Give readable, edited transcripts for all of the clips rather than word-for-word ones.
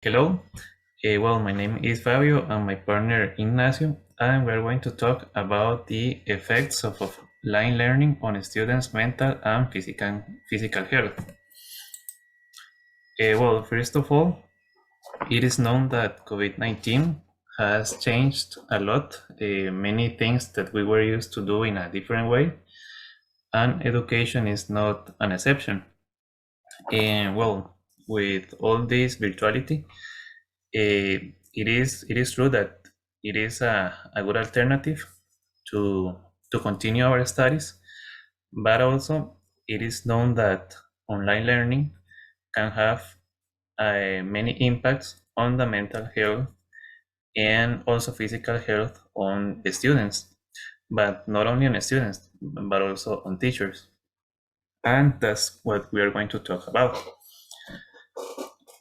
Hello, well, my name is Fabio and my partner Ignacio, and we're going to talk about the effects of offline learning on students' mental and physical health. Well, first of all, it is known that COVID-19 has changed a lot, many things that we were used to do in a different way, and education is not an exception. And well, with all this virtuality, it is true that it is a good alternative to continue our studies, but also it is known that online learning can have many impacts on the mental health and also physical health on the students, but not only on the students, but also on teachers. And that's what we are going to talk about.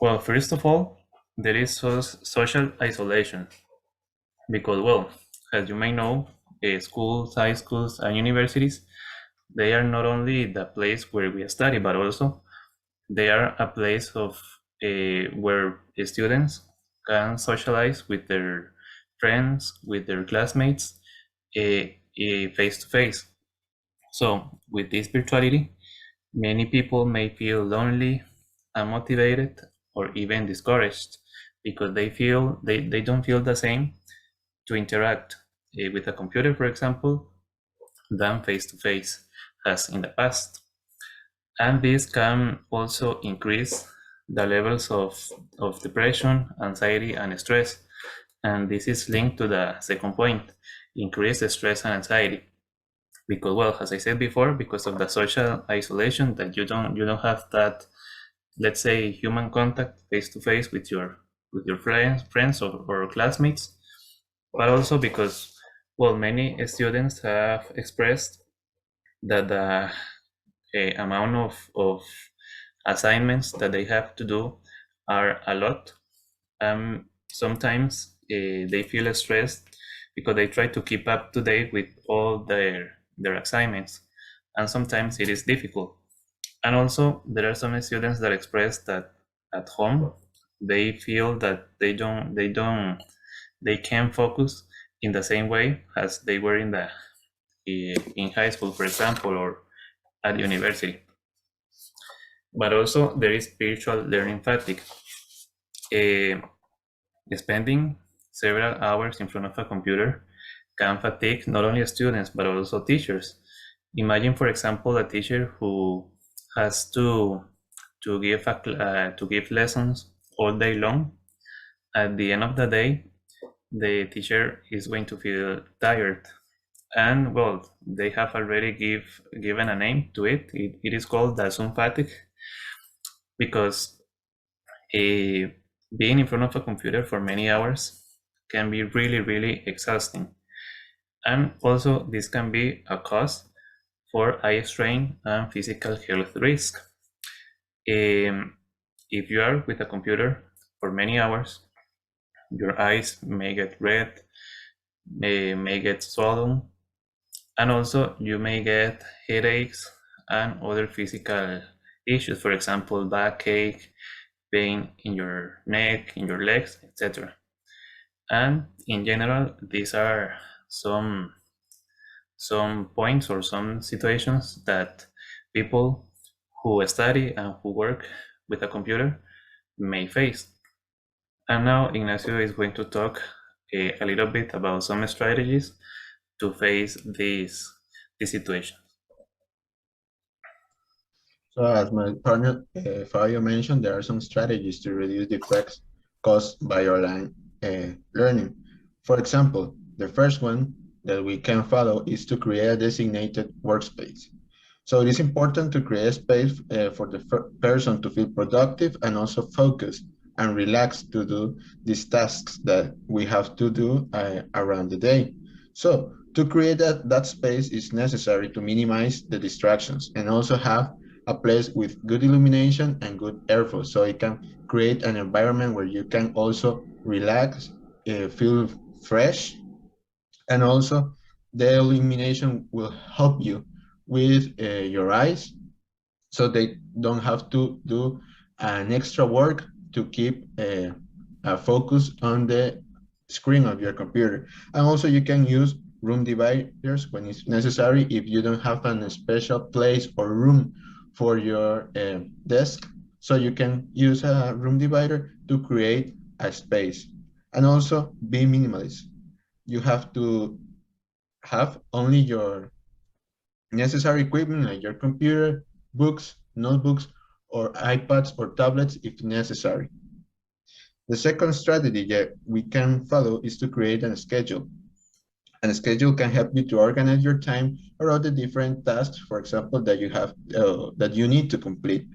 Well, first of all, there is social isolation because, well, as you may know, schools, high schools, and universities, they are not only the place where we study, but also they are a place of where students can socialize with their friends, with their classmates, face to face. So, with this virtuality, many people may feel lonely, unmotivated, or even discouraged because they don't feel the same to interact with a computer, for example, than face to face as in the past. And this can also increase the levels of depression, anxiety, and stress. And this is linked to the second point, increase the stress and anxiety. Because, well, as I said before, because of the social isolation, that you don't have that, let's say, human contact face to face with your friends or classmates, but also because, well, many students have expressed that the amount of assignments that they have to do are a lot. Sometimes they feel stressed because they try to keep up to date with all their assignments, and sometimes it is difficult. And also, there are some students that express that at home they feel that they can't focus in the same way as they were in high school, for example, or at university. But also there is spiritual learning fatigue. Uh, Spending several hours in front of a computer can fatigue not only students but also teachers. Imagine, for example, a teacher who has to give lessons all day long. At the end of the day, the teacher is going to feel tired, and well, they have already given a name to it. It is called the Zoom fatigue because a being in front of a computer for many hours can be really, really exhausting. And also, this can be a cause for eye strain and physical health risk. If you are with a computer for many hours, your eyes may get red, may get swollen, and also you may get headaches and other physical issues, for example, backache, pain in your neck, in your legs, etc. And in general, these are some points or some situations that people who study and who work with a computer may face. And now Ignacio is going to talk a little bit about some strategies to face this situation. So, as my partner Fabio mentioned, there are some strategies to reduce the effects caused by online learning. For example, the first one that we can follow is to create a designated workspace. So it is important to create a space for the person to feel productive and also focused and relaxed to do these tasks that we have to do around the day. So to create that space is necessary to minimize the distractions and also have a place with good illumination and good airflow. So it can create an environment where you can also relax, feel fresh, and also the illumination will help you with your eyes so they don't have to do an extra work to keep focus on the screen of your computer. And also you can use room dividers when it's necessary if you don't have a special place or room for your desk. So you can use a room divider to create a space. And also be minimalist. You have to have only your necessary equipment like your computer, books, notebooks, or iPads or tablets if necessary. The second strategy that we can follow is to create a schedule. And a schedule can help you to organize your time around the different tasks, for example, that you have that you need to complete.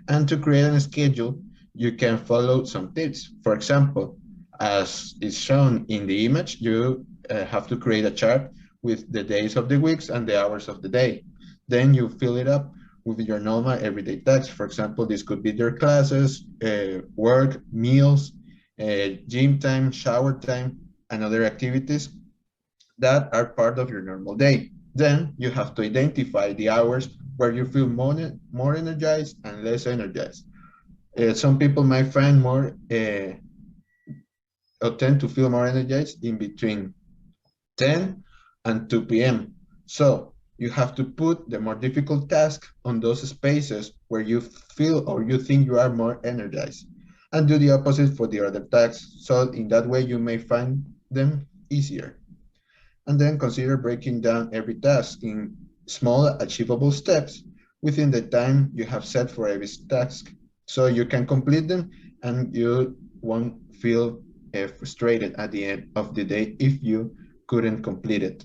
And to create a schedule, you can follow some tips. For example, as is shown in the image, you have to create a chart with the days of the weeks and the hours of the day. Then you fill it up with your normal everyday tasks. For example, this could be your classes, work, meals, gym time, shower time, and other activities that are part of your normal day. Then you have to identify the hours where you feel more energized and less energized. Some people might find more or tend to feel more energized in between 10 and 2 p.m. So you have to put the more difficult task on those spaces where you feel or you think you are more energized, and do the opposite for the other tasks. So in that way, you may find them easier. And then consider breaking down every task in small achievable steps within the time you have set for every task. So you can complete them and you won't feel frustrated at the end of the day if you couldn't complete it.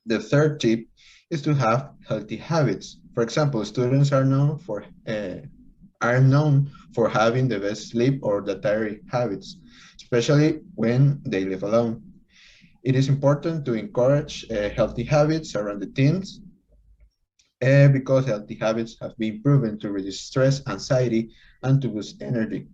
The third tip is to have healthy habits. For example, students are known for having the best sleep or dietary habits, especially when they live alone. It is important to encourage healthy habits around the teens because healthy habits have been proven to reduce stress, anxiety, and to boost energy.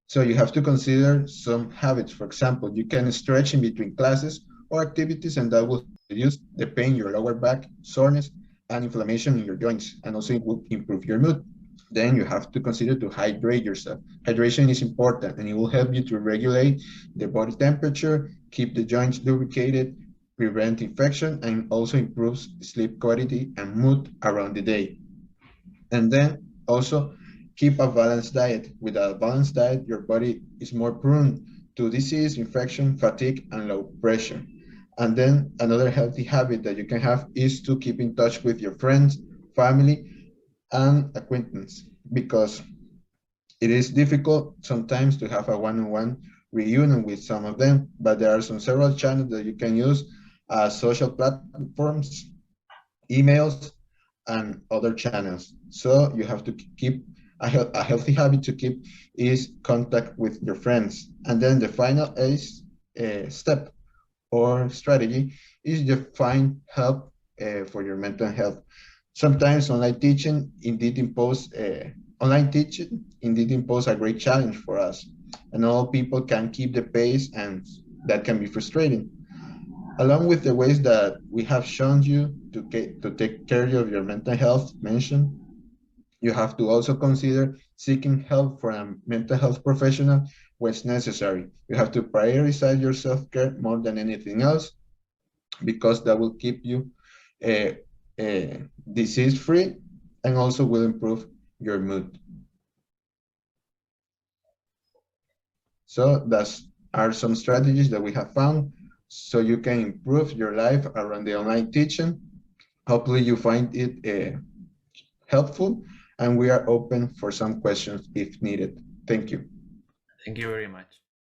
So you have to consider some habits. For example, you can stretch in between classes or activities, and that will reduce the pain in your lower back, soreness, and inflammation in your joints, and also it will improve your mood. Then you have to consider to hydrate yourself. Hydration is important, and it will help you to regulate the body temperature, keep the joints lubricated, prevent infection, and also improves sleep quality and mood around the day. And then also keep a balanced diet. With a balanced diet, your body is more prone to disease, infection, fatigue, and low pressure. And then another healthy habit that you can have is to keep in touch with your friends, family, and acquaintance, because it is difficult sometimes to have a one-on-one reunion with some of them, but there are some several channels that you can use, social platforms, emails, and other channels. So you have to keep a healthy habit to keep is contact with your friends. And then the final step or strategy is to find help for your mental health. Sometimes online teaching indeed impose a great challenge for us, and all people can keep the pace, and that can be frustrating. Along with the ways that we have shown you to take care of your mental health mentioned, you have to also consider seeking help from a mental health professional when it's necessary. You have to prioritize your self-care more than anything else, because that will keep you disease-free and also will improve your mood. So that's are some strategies that we have found so you can improve your life around the online teaching. Hopefully you find it helpful, and we are open for some questions if needed. Thank you. Thank you very much.